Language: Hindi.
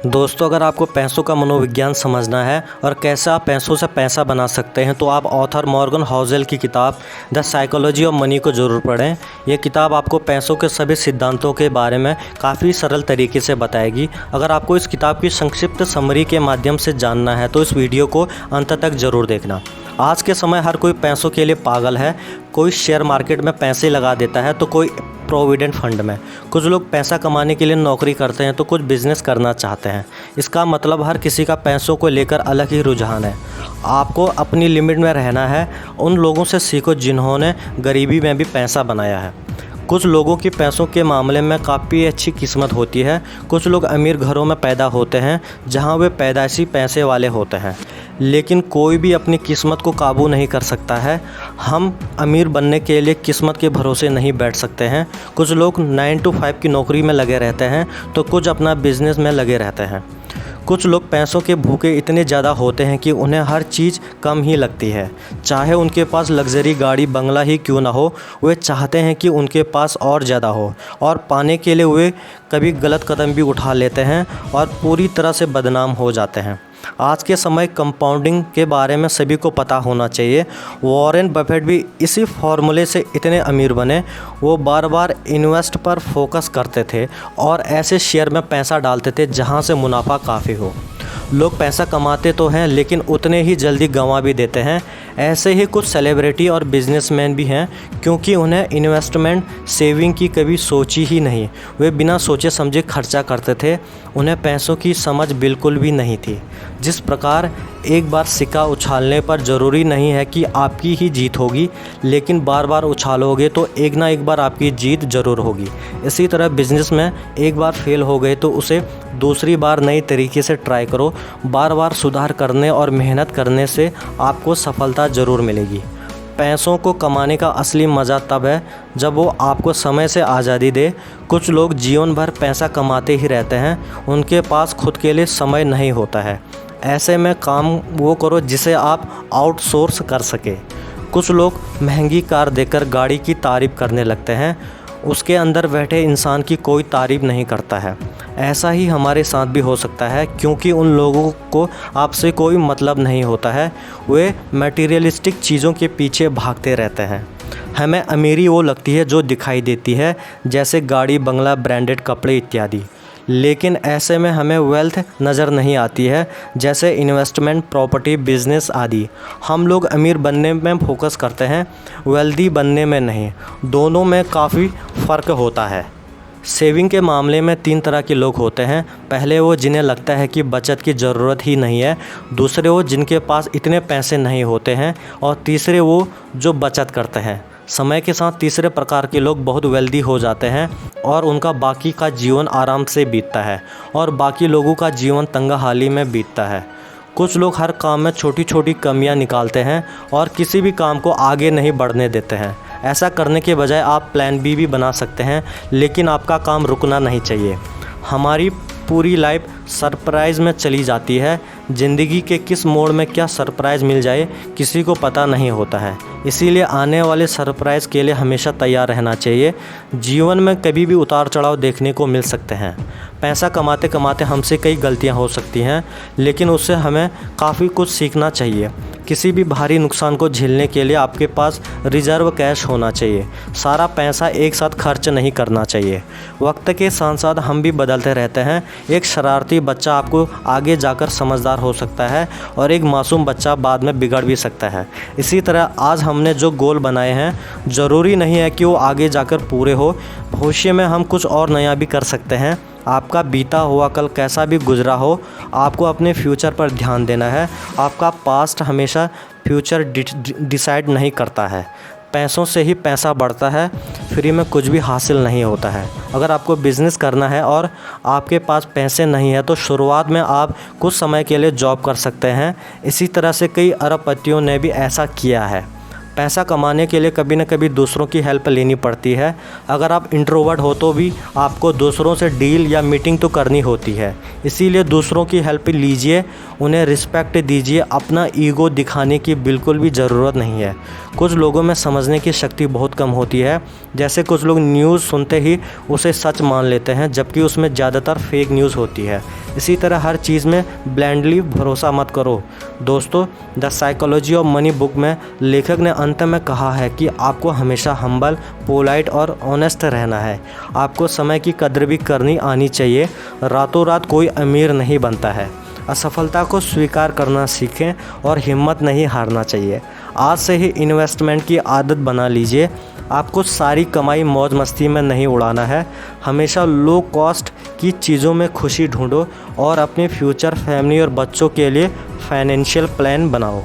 दोस्तों, अगर आपको पैसों का मनोविज्ञान समझना है और कैसे आप पैसों से पैसा बना सकते हैं तो आप ऑथर मॉर्गन हाउसेल की किताब द साइकोलॉजी ऑफ मनी को ज़रूर पढ़ें। यह किताब आपको पैसों के सभी सिद्धांतों के बारे में काफ़ी सरल तरीके से बताएगी। अगर आपको इस किताब की संक्षिप्त समरी के माध्यम से जानना है तो इस वीडियो को अंत तक ज़रूर देखना। आज के समय हर कोई पैसों के लिए पागल है। कोई शेयर मार्केट में पैसे लगा देता है तो कोई प्रोविडेंट फंड में। कुछ लोग पैसा कमाने के लिए नौकरी करते हैं तो कुछ बिजनेस करना चाहते हैं। इसका मतलब हर किसी का पैसों को लेकर अलग ही रुझान है। आपको अपनी लिमिट में रहना है। उन लोगों से सीखो जिन्होंने गरीबी में भी पैसा बनाया है। कुछ लोगों की पैसों के मामले में काफ़ी अच्छी किस्मत होती है। कुछ लोग अमीर घरों में पैदा होते हैं जहां वे पैदाइशी पैसे वाले होते हैं, लेकिन कोई भी अपनी किस्मत को काबू नहीं कर सकता है। हम अमीर बनने के लिए किस्मत के भरोसे नहीं बैठ सकते हैं। कुछ लोग 9 to 5 की नौकरी में लगे रहते हैं तो कुछ अपना बिजनेस में लगे रहते हैं। कुछ लोग पैसों के भूखे इतने ज़्यादा होते हैं कि उन्हें हर चीज़ कम ही लगती है। चाहे उनके पास लग्जरी गाड़ी बंगला ही क्यों ना हो, वे चाहते हैं कि उनके पास और ज़्यादा हो, और पाने के लिए वे कभी गलत कदम भी उठा लेते हैं और पूरी तरह से बदनाम हो जाते हैं। आज के समय कंपाउंडिंग के बारे में सभी को पता होना चाहिए। वॉरेन बफेट भी इसी फॉर्मूले से इतने अमीर बने। वो बार बार इन्वेस्ट पर फोकस करते थे और ऐसे शेयर में पैसा डालते थे जहां से मुनाफा काफ़ी हो। लोग पैसा कमाते तो हैं लेकिन उतने ही जल्दी गंवा भी देते हैं। ऐसे ही कुछ सेलिब्रिटी और बिजनेसमैन भी हैं, क्योंकि उन्हें इन्वेस्टमेंट सेविंग की कभी सोची ही नहीं। वे बिना सोचे समझे खर्चा करते थे। उन्हें पैसों की समझ बिल्कुल भी नहीं थी। जिस प्रकार एक बार सिक्का उछालने पर ज़रूरी नहीं है कि आपकी ही जीत होगी, लेकिन बार बार उछालोगे तो एक ना एक बार आपकी जीत ज़रूर होगी। इसी तरह बिजनेस में एक बार फेल हो गए तो उसे दूसरी बार नई तरीके से ट्राई करो। बार बार सुधार करने और मेहनत करने से आपको सफलता ज़रूर मिलेगी। पैसों को कमाने का असली मज़ा तब है जब वो आपको समय से आज़ादी दे। कुछ लोग जीवन भर पैसा कमाते ही रहते हैं, उनके पास खुद के लिए समय नहीं होता है। ऐसे में काम वो करो जिसे आप आउटसोर्स कर सके। कुछ लोग महंगी कार देखकर गाड़ी की तारीफ़ करने लगते हैं, उसके अंदर बैठे इंसान की कोई तारीफ़ नहीं करता है। ऐसा ही हमारे साथ भी हो सकता है, क्योंकि उन लोगों को आपसे कोई मतलब नहीं होता है। वे मटेरियलिस्टिक चीज़ों के पीछे भागते रहते हैं। हमें अमीरी वो लगती है जो दिखाई देती है, जैसे गाड़ी बंगला ब्रांडेड कपड़े इत्यादि, लेकिन ऐसे में हमें वेल्थ नज़र नहीं आती है, जैसे इन्वेस्टमेंट प्रॉपर्टी बिजनेस आदि। हम लोग अमीर बनने में फोकस करते हैं, वेल्दी बनने में नहीं। दोनों में काफ़ी फ़र्क होता है। सेविंग के मामले में 3 तरह के लोग होते हैं। पहले वो जिन्हें लगता है कि बचत की ज़रूरत ही नहीं है। दूसरे वो जिनके पास इतने पैसे नहीं होते हैं। और तीसरे वो जो बचत करते हैं। समय के साथ तीसरे प्रकार के लोग बहुत वेल्दी हो जाते हैं और उनका बाकी का जीवन आराम से बीतता है और बाकी लोगों का जीवन तंगहाली में बीतता है। कुछ लोग हर काम में छोटी छोटी कमियां निकालते हैं और किसी भी काम को आगे नहीं बढ़ने देते हैं। ऐसा करने के बजाय आप प्लान बी भी बना सकते हैं, लेकिन आपका काम रुकना नहीं चाहिए। हमारी पूरी लाइफ सरप्राइज़ में चली जाती है। ज़िंदगी के किस मोड़ में क्या सरप्राइज़ मिल जाए किसी को पता नहीं होता है। इसीलिए आने वाले सरप्राइज़ के लिए हमेशा तैयार रहना चाहिए। जीवन में कभी भी उतार चढ़ाव देखने को मिल सकते हैं। पैसा कमाते कमाते हमसे कई गलतियां हो सकती हैं, लेकिन उससे हमें काफ़ी कुछ सीखना चाहिए। किसी भी भारी नुकसान को झेलने के लिए आपके पास रिजर्व कैश होना चाहिए। सारा पैसा एक साथ खर्च नहीं करना चाहिए। वक्त के साथ साथ हम भी बदलते रहते हैं। एक शरारती बच्चा आपको आगे जाकर समझदार हो सकता है और एक मासूम बच्चा बाद में बिगड़ भी सकता है। इसी तरह आज हमने जो गोल बनाए हैं, ज़रूरी नहीं है कि वो आगे जाकर पूरे हो। भविष्य में हम कुछ और नया भी कर सकते हैं। आपका बीता हुआ कल कैसा भी गुजरा हो, आपको अपने फ्यूचर पर ध्यान देना है। आपका पास्ट हमेशा फ्यूचर डिसाइड नहीं करता है। पैसों से ही पैसा बढ़ता है, फ्री में कुछ भी हासिल नहीं होता है। अगर आपको बिज़नेस करना है और आपके पास पैसे नहीं है तो शुरुआत में आप कुछ समय के लिए जॉब कर सकते हैं। इसी तरह से कई अरबपतियों ने भी ऐसा किया है। पैसा कमाने के लिए कभी न कभी दूसरों की हेल्प लेनी पड़ती है। अगर आप इंट्रोवर्ट हो तो भी आपको दूसरों से डील या मीटिंग तो करनी होती है, इसीलिए दूसरों की हेल्प लीजिए, उन्हें रिस्पेक्ट दीजिए। अपना ईगो दिखाने की बिल्कुल भी ज़रूरत नहीं है। कुछ लोगों में समझने की शक्ति बहुत कम होती है, जैसे कुछ लोग न्यूज़ सुनते ही उसे सच मान लेते हैं, जबकि उसमें ज़्यादातर फेक न्यूज़ होती है। इसी तरह हर चीज़ में ब्लाइंडली भरोसा मत करो। दोस्तों, the psychology of money book में लेखक ने अंत में कहा है कि आपको हमेशा हम्बल, पोलाइट और ऑनेस्ट रहना है। आपको समय की कदर भी करनी आनी चाहिए। रातों रात कोई अमीर नहीं बनता है। असफलता को स्वीकार करना सीखें और हिम्मत नहीं हारना चाहिए। आज से ही इन्वेस्टमेंट की आदत बना लीजिए। आपको सारी कमाई मौज मस्ती में नहीं उड़ाना है। हमेशा लो कॉस्ट की चीज़ों में खुशी ढूंढो और अपने फ्यूचर, फैमिली और बच्चों के लिए फाइनेंशियल प्लान बनाओ।